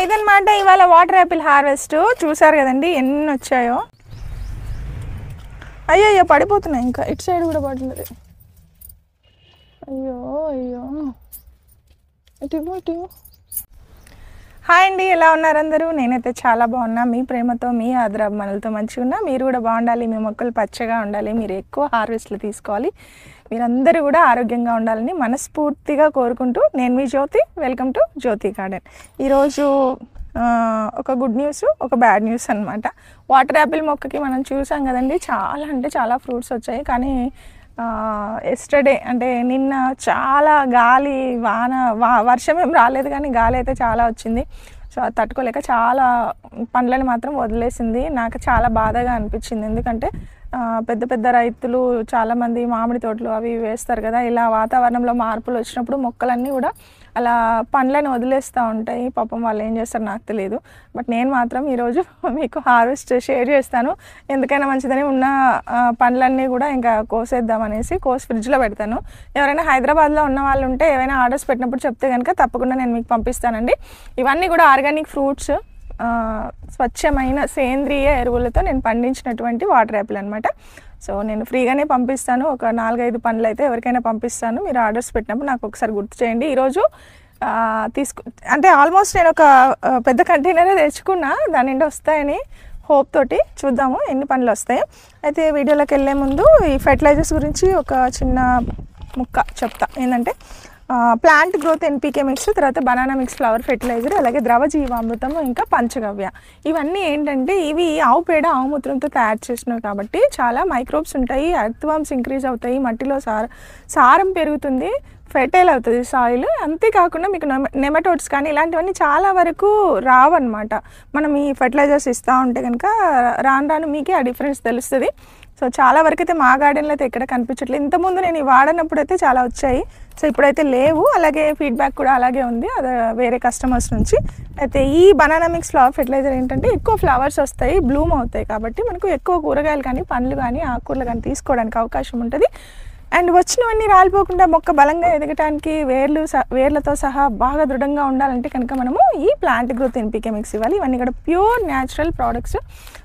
ఇదన్నమాట ఇవాళ water Apple harvest. చూసారు కదండి ఎన్ని వచ్చాయో. అయ్యో పడిపోతున్నాయి, ఇంకా ఇటు సైడ్ కూడా పడలేదు. అయ్యో అయ్యో ఇటు. హాయ్ అండి, ఎలా ఉన్నారు అందరూ? నేనైతే చాలా బాగున్నా. మీ ప్రేమతో మీ ఆదరాభిమానులతో మంచిగా ఉన్నా. మీరు కూడా బాగుండాలి, మీ మొక్కలు పచ్చగా ఉండాలి, మీరు ఎక్కువ హార్వెస్ట్లు తీసుకోవాలి, మీరందరూ కూడా ఆరోగ్యంగా ఉండాలని మనస్ఫూర్తిగా కోరుకుంటూ నేను మీ Jyothi. Welcome to Jyothi garden. ఈరోజు ఒక గుడ్ న్యూస్, ఒక బ్యాడ్ న్యూస్ అనమాట. వాటర్ యాపిల్ మొక్కకి మనం చూసాం కదండి, చాలా అంటే చాలా ఫ్రూట్స్ వచ్చాయి. కానీ ఎస్టర్డే అంటే నిన్న చాలా గాలి వర్షం ఏం రాలేదు, కానీ గాలి అయితే చాలా వచ్చింది. సో అది తట్టుకోలేక చాలా పండ్లని మాత్రం వదిలేసింది. నాకు చాలా బాధగా అనిపించింది. ఎందుకంటే పెద్ద పెద్ద రైతులు చాలామంది మామిడి తోటలు అవి వేస్తారు కదా. ఇలా వాతావరణంలో మార్పులు వచ్చినప్పుడు మొక్కలన్నీ కూడా అలా పండ్లను వదిలేస్తూ ఉంటాయి. పాపం వాళ్ళు ఏం చేస్తారో నాకు తెలియదు. బట్ నేను మాత్రం ఈరోజు మీకు హార్వెస్ట్ షేర్ చేస్తాను. ఎందుకైనా మంచిదని ఉన్న పండ్లన్నీ కూడా ఇంకా కోసేద్దామనేసి కోసి ఫ్రిడ్జ్లో పెడతాను. ఎవరైనా హైదరాబాద్లో ఉన్న వాళ్ళు ఉంటే ఏవైనా ఆర్డర్స్ పెట్టినప్పుడు చెప్తే కనుక తప్పకుండా నేను మీకు పంపిస్తానండి. ఇవన్నీ కూడా ఆర్గానిక్ ఫ్రూట్స్, స్వచ్ఛమైన సేంద్రియ ఎరువులతో నేను పండించినటువంటి వాటర్ యాపిల్ అనమాట. సో నేను ఫ్రీగానే పంపిస్తాను. ఒక 4-5 పండ్లు అయితే ఎవరికైనా పంపిస్తాను. మీరు ఆర్డర్స్ పెట్టినప్పుడు నాకు ఒకసారి గుర్తు చేయండి. ఈరోజు అంటే ఆల్మోస్ట్ నేను ఒక పెద్ద కంటైనరే తెచ్చుకున్నా, దాని నిండా వస్తాయని హోప్ తోటి. చూద్దాము ఎన్ని పండ్లు వస్తాయో. అయితే వీడియోలోకి వెళ్ళే ముందు ఈ ఫెర్టిలైజర్స్ గురించి ఒక చిన్న ముక్క చెప్తా. ఏంటంటే ప్లాంట్ గ్రోత్ ఎన్పీకే మిక్స్, తర్వాత బనానా మిక్స్ ఫ్లవర్ ఫెర్టిలైజర్, అలాగే ద్రవ జీవామృతం, ఇంకా పంచగవ్య. ఇవన్నీ ఏంటంటే ఇవి ఆవు పేడ ఆవు మూత్రంతో తయారు చేసినవి కాబట్టి చాలా మైక్రోబ్స్ ఉంటాయి, ఎర్త్వార్మ్స్ ఇంక్రీజ్ అవుతాయి, మట్టిలో సారం పెరుగుతుంది, ఫెర్టైల్ అవుతుంది సాయిల్. అంతేకాకుండా మీకు నెమటోడ్స్ కానీ ఇలాంటివన్నీ చాలా వరకు రావన్నమాట. మనం ఈ ఫెర్టిలైజర్స్ ఇస్తూ ఉంటే కనుక రాను రాను మీకే ఆ డిఫరెన్స్ తెలుస్తుంది. సో చాలా వరకు అయితే మా గార్డెన్లో అయితే ఎక్కడ కనిపించట్లేదు. ఇంతకుముందు నేను ఈ వాడినప్పుడు అయితే చాలా వచ్చాయి. సో ఇప్పుడైతే లేవు. అలాగే ఫీడ్బ్యాక్ కూడా అలాగే ఉంది అది వేరే కస్టమర్స్ నుంచి. అయితే ఈ బనానా మిక్స్ ఫ్లవర్ ఫెర్టిలైజర్ ఏంటంటే ఎక్కువ ఫ్లవర్స్ వస్తాయి, బ్లూమ్ అవుతాయి కాబట్టి మనకు ఎక్కువ కూరగాయలు కానీ పండ్లు కానీ ఆకుకూరలు కానీ తీసుకోవడానికి అవకాశం ఉంటుంది. అండ్ వచ్చినవన్నీ రాలిపోకుండా మొక్క బలంగా ఎదగటానికి వేర్లతో సహా బాగా దృఢంగా ఉండాలంటే కనుక మనము ఈ ప్లాంట్ గ్రోత్ ఎన్పీకే మిక్స్ ఇవ్వాలి. ఇవన్నీ కూడా ప్యూర్ న్యాచురల్ ప్రోడక్ట్స్.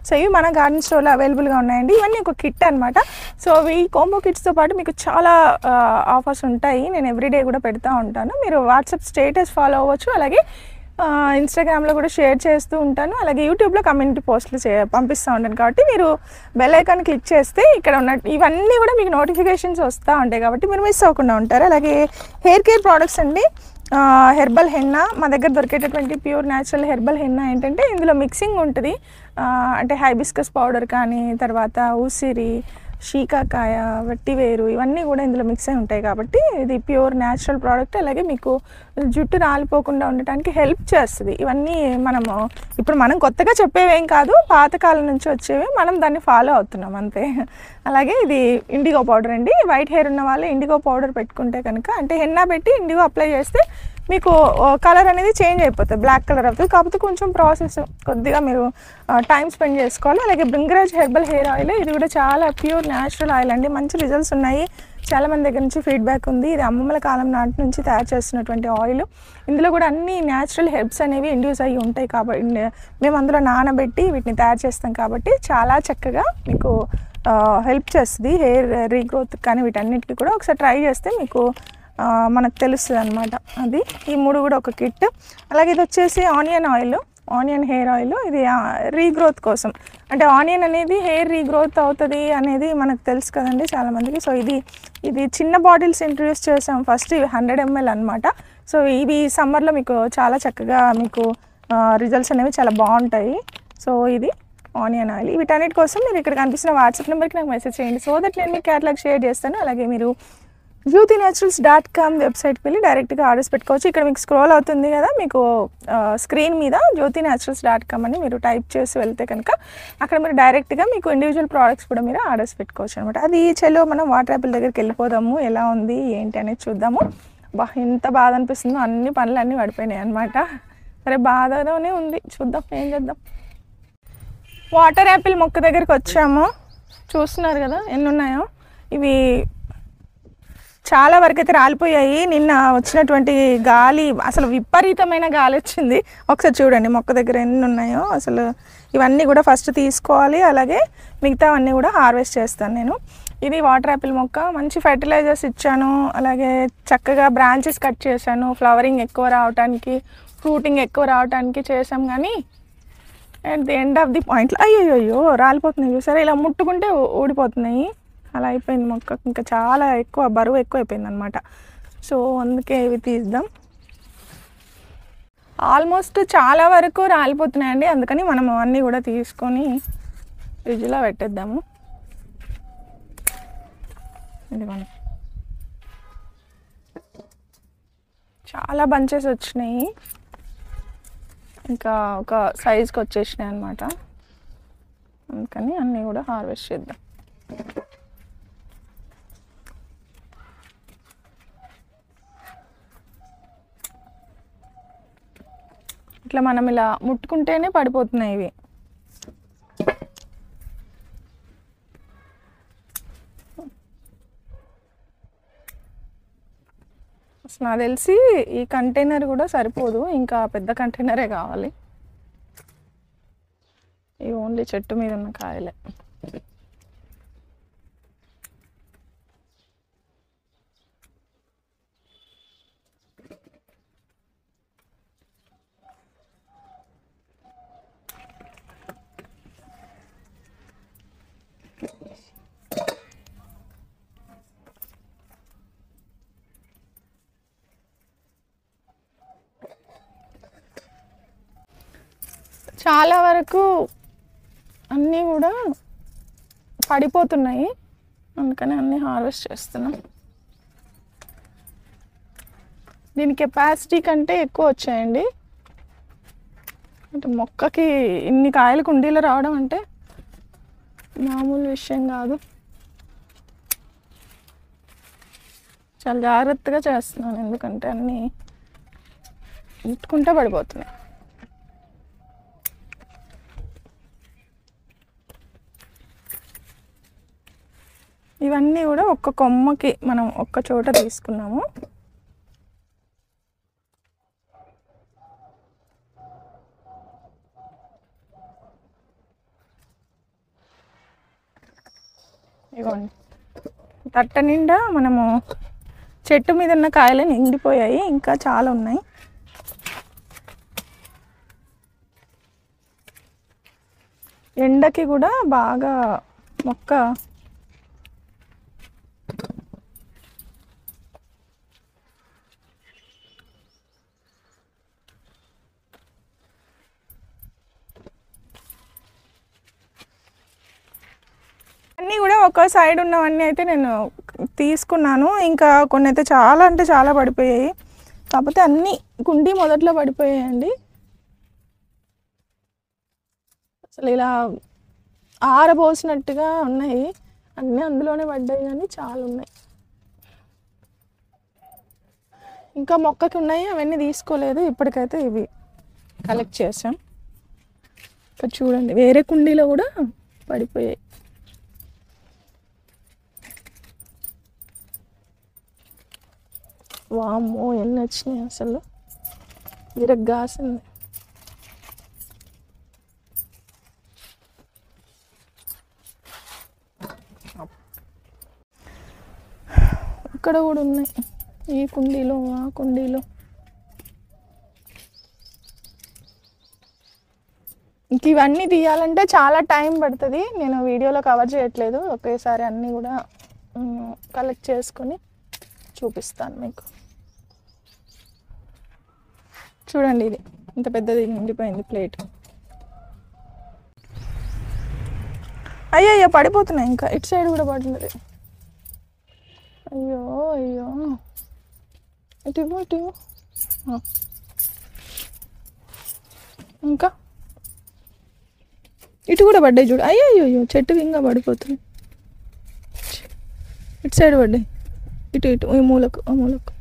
సో ఇవి మన గార్డెన్ స్టోర్లో అవైలబుల్గా ఉన్నాయండి. ఇవన్నీ ఒక కిట్ అనమాట. సో ఈ కాంబో కిట్స్తో పాటు మీకు చాలా ఆఫర్స్ ఉంటాయి. నేను ఎవ్రీడే కూడా పెడతా ఉంటాను. మీరు వాట్సాప్ స్టేటస్ ఫాలో అవ్వచ్చు, అలాగే ఇన్స్టాగ్రామ్లో కూడా షేర్ చేస్తూ ఉంటాను, అలాగే యూట్యూబ్లో కమ్యూనిటీ పోస్టులు పంపిస్తూ ఉంటాను. కాబట్టి మీరు బెల్ ఐకాన్ క్లిక్ చేస్తే ఇక్కడ ఉన్న ఇవన్నీ కూడా మీకు నోటిఫికేషన్స్ వస్తూ ఉంటాయి, కాబట్టి మీరు మిస్ అవ్వకుండా ఉంటారు. అలాగే హెయిర్ కేర్ ప్రోడక్ట్స్ అండి, హెర్బల్ హెన్నా మా దగ్గర దొరికేటటువంటి ప్యూర్ న్యాచురల్ హెర్బల్ హెన్నా ఏంటంటే ఇందులో మిక్సింగ్ ఉంటుంది. అంటే హైబిస్కస్ పౌడర్ కానీ, తర్వాత ఉసిరి, షీకాకాయ, వెట్టివేరు, ఇవన్నీ కూడా ఇందులో మిక్స్ అయి ఉంటాయి. కాబట్టి ఇది ప్యూర్ న్యాచురల్ ప్రోడక్ట్. అలాగే మీకు జుట్టు రాలిపోకుండా ఉండటానికి హెల్ప్ చేస్తుంది. ఇవన్నీ మనం కొత్తగా చెప్పేవేం కాదు, పాతకాలం నుంచి వచ్చేవి, మనం దాన్ని ఫాలో అవుతున్నాం అంతే. అలాగే ఇది ఇండిగో పౌడర్ అండి. వైట్ హెయిర్ ఉన్న వాళ్ళు ఇండిగో పౌడర్ పెట్టుకుంటే కనుక, అంటే హెన్నా పెట్టి ఇండిగో అప్లై చేస్తే మీకు కలర్ అనేది చేంజ్ అయిపోతుంది, బ్లాక్ కలర్ అవుతుంది. కాకపోతే కొంచెం ప్రాసెస్ కొద్దిగా మీరు టైం స్పెండ్ చేసుకోవాలి. అలాగే బ్రింగరాజ్ హెర్బల్ హెయిర్ ఆయిల్, ఇది కూడా చాలా ప్యూర్ న్యాచురల్ ఆయిల్ అండి. మంచి రిజల్ట్స్ ఉన్నాయి, చాలామంది దగ్గర నుంచి ఫీడ్బ్యాక్ ఉంది. ఇది అమ్మమ్మల కాలం నాటి నుంచి తయారు చేస్తున్నటువంటి ఆయిల్. ఇందులో కూడా అన్ని న్యాచురల్ హెర్బ్స్ అనేవి ఇండ్యూస్ అయ్యి ఉంటాయి కాబట్టి మేము అందులో నానబెట్టి వీటిని తయారు చేస్తాం కాబట్టి చాలా చక్కగా మీకు హెల్ప్ చేస్తుంది హెయిర్ రీగ్రోత్ కానీ వీటన్నిటికీ కూడా. ఒకసారి ట్రై చేస్తే మీకు మనకు తెలుస్తుంది అనమాట. అది ఈ 3 కూడా ఒక కిట్. అలాగే ఇది వచ్చేసి ఆనియన్ హెయిర్ ఆయిల్. ఇది రీగ్రోత్ కోసం, అంటే ఆనియన్ అనేది హెయిర్ రీగ్రోత్ అవుతుంది అనేది మనకు తెలుసు కదండి చాలామందికి. సో ఇది చిన్న బాటిల్స్ ఇంట్రడ్యూస్ చేసాం ఫస్ట్. ఇవి 100 ml అనమాట. సో ఇవి సమ్మర్లో మీకు చాలా చక్కగా మీకు రిజల్ట్స్ అనేవి చాలా బాగుంటాయి. సో ఇది ఆనియన్ ఆయిల్. వీటన్నిటి కోసం మీరు ఇక్కడ కనిపిస్తున్న వాట్సాప్ నెంబర్కి నాకు మెసేజ్ చేయండి. సో దట్ నేను మీకు క్యాటలాగ్ షేర్ చేస్తాను. అలాగే మీరు jyothinaturals.com వెబ్సైట్కి వెళ్ళి డైరెక్ట్గా ఆర్డర్స్ పెట్టుకోవచ్చు. ఇక్కడ మీకు స్క్రోల్ అవుతుంది కదా, మీకు స్క్రీన్ మీద jyothinaturals.com అని మీరు టైప్ చేసి వెళ్తే కనుక అక్కడ మీరు డైరెక్ట్గా మీకు ఇండివిజువల్ ప్రోడక్ట్స్ కూడా మీరు ఆర్డర్స్ పెట్టుకోవచ్చు అనమాట. అది చలో మనం వాటర్ యాపిల్ దగ్గరికి వెళ్ళిపోదాము, ఎలా ఉంది ఏంటి అనేది చూద్దాము. ఎంత బాధ అనిపిస్తుందో, అన్ని పనులు అన్నీ పడిపోయినాయి అనమాట. సరే బాధలోనే ఉంది, చూద్దాం ఏం చేద్దాం. వాటర్ యాపిల్ మొక్క దగ్గరికి వచ్చాము. చూస్తున్నారు కదా ఎన్ని ఉన్నాయో. ఇవి చాలా వరకు అయితే రాలిపోయాయి. నిన్న వచ్చినటువంటి గాలి అసలు విపరీతమైన గాలి వచ్చింది. ఒకసారి చూడండి మొక్క దగ్గర ఎన్ని ఉన్నాయో. అసలు ఇవన్నీ కూడా ఫస్ట్ తీసుకోవాలి, అలాగే మిగతావన్నీ కూడా హార్వెస్ట్ చేస్తాను నేను. ఇది వాటర్ యాపిల్ మొక్క, మంచి ఫర్టిలైజర్స్ ఇచ్చాను, అలాగే చక్కగా బ్రాంచెస్ కట్ చేశాను. ఫ్లవరింగ్ ఎక్కువ రావడానికి, ఫ్రూటింగ్ ఎక్కువ రావడానికి చేసాం. కానీ at the end of the పాయింట్లో అయ్యో రాలిపోతున్నాయి. చూసారా, ఇలా ముట్టుకుంటే ఊడిపోతున్నాయి. అలా అయిపోయింది మొక్క. ఇంకా చాలా ఎక్కువ బరువు ఎక్కువ అయిపోయింది అనమాట. సో అందుకే ఇవి తీద్దాం. ఆల్మోస్ట్ చాలా వరకు రాలిపోతున్నాయండి. అందుకని మనం అన్నీ కూడా తీసుకొని ఫ్రిడ్జ్లో పెట్టేద్దాము. ఇదిగోండి, చాలా బంచెస్ వచ్చినాయి, ఇంకా ఒక సైజ్కి వచ్చేసినాయి అనమాట. అందుకని అన్నీ కూడా హార్వెస్ట్ చేద్దాం. ఇట్లా మనం ఇలా ముట్టుకుంటేనే పడిపోతున్నాయి ఇవి. అసలు నాకు తెలిసి ఈ కంటైనర్ కూడా సరిపోదు, ఇంకా పెద్ద కంటైనరే కావాలి. ఇవి ఓన్లీ చెట్టు మీద ఉన్న కాయలే. చాలా వరకు అన్నీ కూడా పడిపోతున్నాయి, అందుకని అన్నీ హార్వెస్ట్ చేస్తున్నాం. దీని కెపాసిటీ కంటే ఎక్కువ వచ్చాయండి. అంటే మొక్కకి ఇన్ని కాయలు కుండీలో రావడం అంటే మామూలు విషయం కాదు. చాలా జాగ్రత్తగా చేస్తున్నాను, ఎందుకంటే అన్నీ ముట్టుకుంటే పడిపోతున్నాయి. ఇవన్నీ కూడా ఒక్క కొమ్మకి మనం ఒక్క చోట తీసుకున్నాము. ఇదిగోండి, తట్ట నిండా మనము చెట్టు మీద ఉన్న కాయలు నిండిపోయాయి, ఇంకా చాలా ఉన్నాయి. ఎండకి కూడా బాగా మొక్క అన్నీ కూడా ఒక సైడ్ ఉన్నవన్నీ అయితే నేను తీసుకున్నాను. ఇంకా కొన్ని అయితే చాలా అంటే చాలా పడిపోయాయి. కాకపోతే అన్నీ కుండీ మొదట్లో పడిపోయాయండి. అసలు ఇలా ఆరబోసినట్టుగా ఉన్నాయి, అన్నీ అందులోనే పడ్డాయి, కానీ చాలా ఉన్నాయి. ఇంకా మొక్కకి ఉన్నాయి, అవన్నీ తీసుకోలేదు. ఇప్పటికైతే ఇవి కలెక్ట్ చేసాం. ఇక్కడ చూడండి, వేరే కుండీలో కూడా పడిపోయాయి. వామ్మో, ఎన్ని వచ్చినాయి అసలు, విరగ్గాసింది. ఇక్కడ కూడా ఉన్నాయి, ఈ కుండీలో, ఆ కుండీలో. ఇంక ఇవన్నీ తీయాలంటే చాలా టైం పడుతుంది. నేను వీడియోలో కవర్ చేయట్లేదు, ఒకేసారి అన్నీ కూడా కలెక్ట్ చేసుకొని చూపిస్తాను మీకు. చూడండి, ఇది ఇంత పెద్దది నిండిపోయింది ప్లేట్. అయ్యో పడిపోతున్నాయి, ఇంకా ఇటు సైడ్ కూడా పడుతుంది. అయ్యో అయ్యో, ఇటు ఇటు. ఇంకా ఇటు కూడా పడ్డాయి చూడు. అయ్యో అయ్యో, చెట్టు ఇంకా పడిపోతుంది. ఇటు సైడ్ పడ్డాయి, ఇటు ఇటు, ఈ మూలకు, ఆ మూలకు.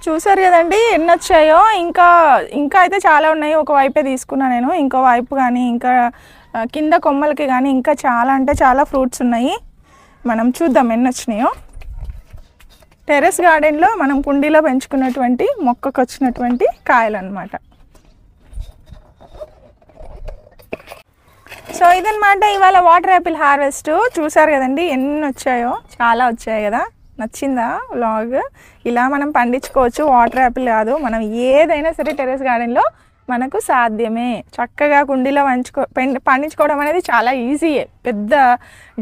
చూసారు కదండి ఎన్ని వచ్చాయో. ఇంకా అయితే చాలా ఉన్నాయి. ఒక వైపే తీసుకున్నా నేను, ఇంకో వైపు కానీ ఇంకా కింద కొమ్మలకి కానీ ఇంకా చాలా అంటే చాలా ఫ్రూట్స్ ఉన్నాయి. మనం చూద్దాం ఎన్ని వచ్చినాయో. టెర్రస్ గార్డెన్లో మనం కుండీలో పెంచుకున్నటువంటి మొక్కకు వచ్చినటువంటి కాయలు అన్నమాట. సో ఇదన్నమాట ఇవాళ వాటర్ యాపిల్ హార్వెస్ట్. చూసారు కదండి ఎన్ని వచ్చాయో, చాలా వచ్చాయి కదా. నచ్చిందా వ్లాగ్? ఇలా మనం పండించుకోవచ్చు. వాటర్ యాపిల్ కాదు, మనం ఏదైనా సరే టెర్రస్ గార్డెన్లో మనకు సాధ్యమే. చక్కగా కుండీలో పండించుకోవడం అనేది చాలా ఈజీయే, పెద్ద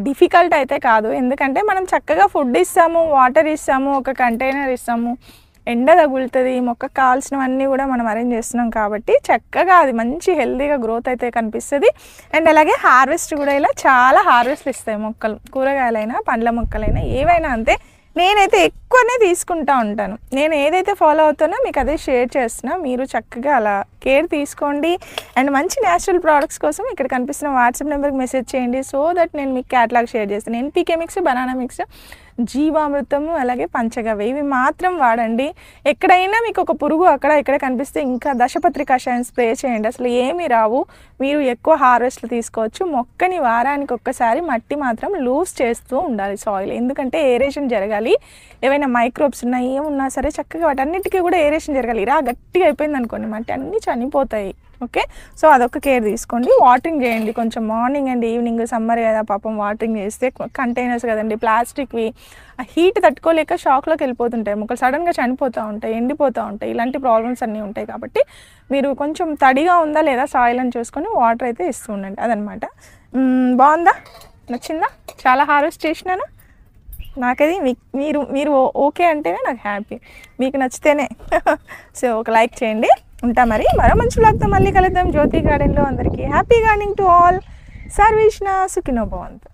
డిఫికల్ట్ అయితే కాదు. ఎందుకంటే మనం చక్కగా ఫుడ్ ఇస్తాము, వాటర్ ఇస్తాము, ఒక కంటైనర్ ఇస్తాము, ఎండ తగులుతుంది, మొక్కకు కావాల్సినవన్నీ కూడా మనం అరేంజ్ చేస్తున్నాం కాబట్టి చక్కగా అది మంచి హెల్తీగా గ్రోత్ అయితే కనిపిస్తుంది. అండ్ అలాగే హార్వెస్ట్ కూడా ఇలా చాలా హార్వెస్ట్లు ఇస్తాయి మొక్కలు, కూరగాయలైనా పండ్ల మొక్కలైనా ఏవైనా అంతే. నేనైతే ఎక్కువనే తీసుకుంటూ ఉంటాను. నేను ఏదైతే ఫాలో అవుతానో మీకు అదే షేర్ చేస్తున్నా. మీరు చక్కగా అలా కేర్ తీసుకోండి. అండ్ మంచి న్యాచురల్ ప్రోడక్ట్స్ కోసం ఇక్కడ కనిపిస్తున్న వాట్సాప్ నెంబర్కి మెసేజ్ చేయండి. సో దట్ నేను మీకు క్యాటలాగ్ షేర్ చేస్తాను. ఎన్పీకే మిక్స్, బనానా మిక్స్, జీవామృతము, అలాగే పంచగవ్య, ఇవి మాత్రం వాడండి. ఎక్కడైనా మీకు ఒక పురుగు అక్కడ ఇక్కడ కనిపిస్తే ఇంకా దశపత్రి కషాయం స్ప్రే చేయండి. అసలు ఏమీ రావు. మీరు ఎక్కువ హార్వెస్ట్లు తీసుకోవచ్చు. మొక్కని వారానికి ఒక్కసారి మట్టి మాత్రం లూజ్ చేస్తూ ఉండాలి సాయిల్, ఎందుకంటే ఏరేషన్ జరగాలి. ఏవైనా మైక్రోబ్స్ ఉన్నా ఏమున్నా సరే చక్కగా వాటన్నిటికీ కూడా ఏరేషన్ జరగాలి. ఇలా గట్టిగా అయిపోయింది అనుకోండి మట్టి అన్నీ చనిపోతాయి. ఓకే, సో అదొక కేర్ తీసుకోండి. వాటరింగ్ చేయండి కొంచెం మార్నింగ్ అండ్ ఈవినింగ్. సమ్మర్ కదా పాపం, వాటరింగ్ చేస్తే కంటైనర్స్ కదండి ప్లాస్టిక్వి, ఆ హీట్ తట్టుకోలేక షాక్లోకి వెళ్ళిపోతుంటాయి మొక్కలు, సడన్గా చనిపోతూ ఉంటాయి, ఎండిపోతూ ఉంటాయి. ఇలాంటి ప్రాబ్లమ్స్ అన్నీ ఉంటాయి కాబట్టి మీరు కొంచెం తడిగా ఉందా లేదా సాయిల్ అని చూసుకొని వాటర్ అయితే ఇస్తూ ఉండండి. అదనమాట. బాగుందా? నచ్చిందా? చాలా హార్వెస్ట్ చేసినాను. నాకది మీరు మీరు ఓకే అంటేనే నాకు హ్యాపీ, మీకు నచ్చితేనే. సో ఒక లైక్ చేయండి. ఉంటా మరి, మరో మంచి వ్లాగ్తో మళ్ళీ కలుద్దాం. జ్యోతి గార్డెన్లో అందరికీ హ్యాపీ గార్డెనింగ్ టు ఆల్. సర్వేష్ణ సుఖినో భవంతు.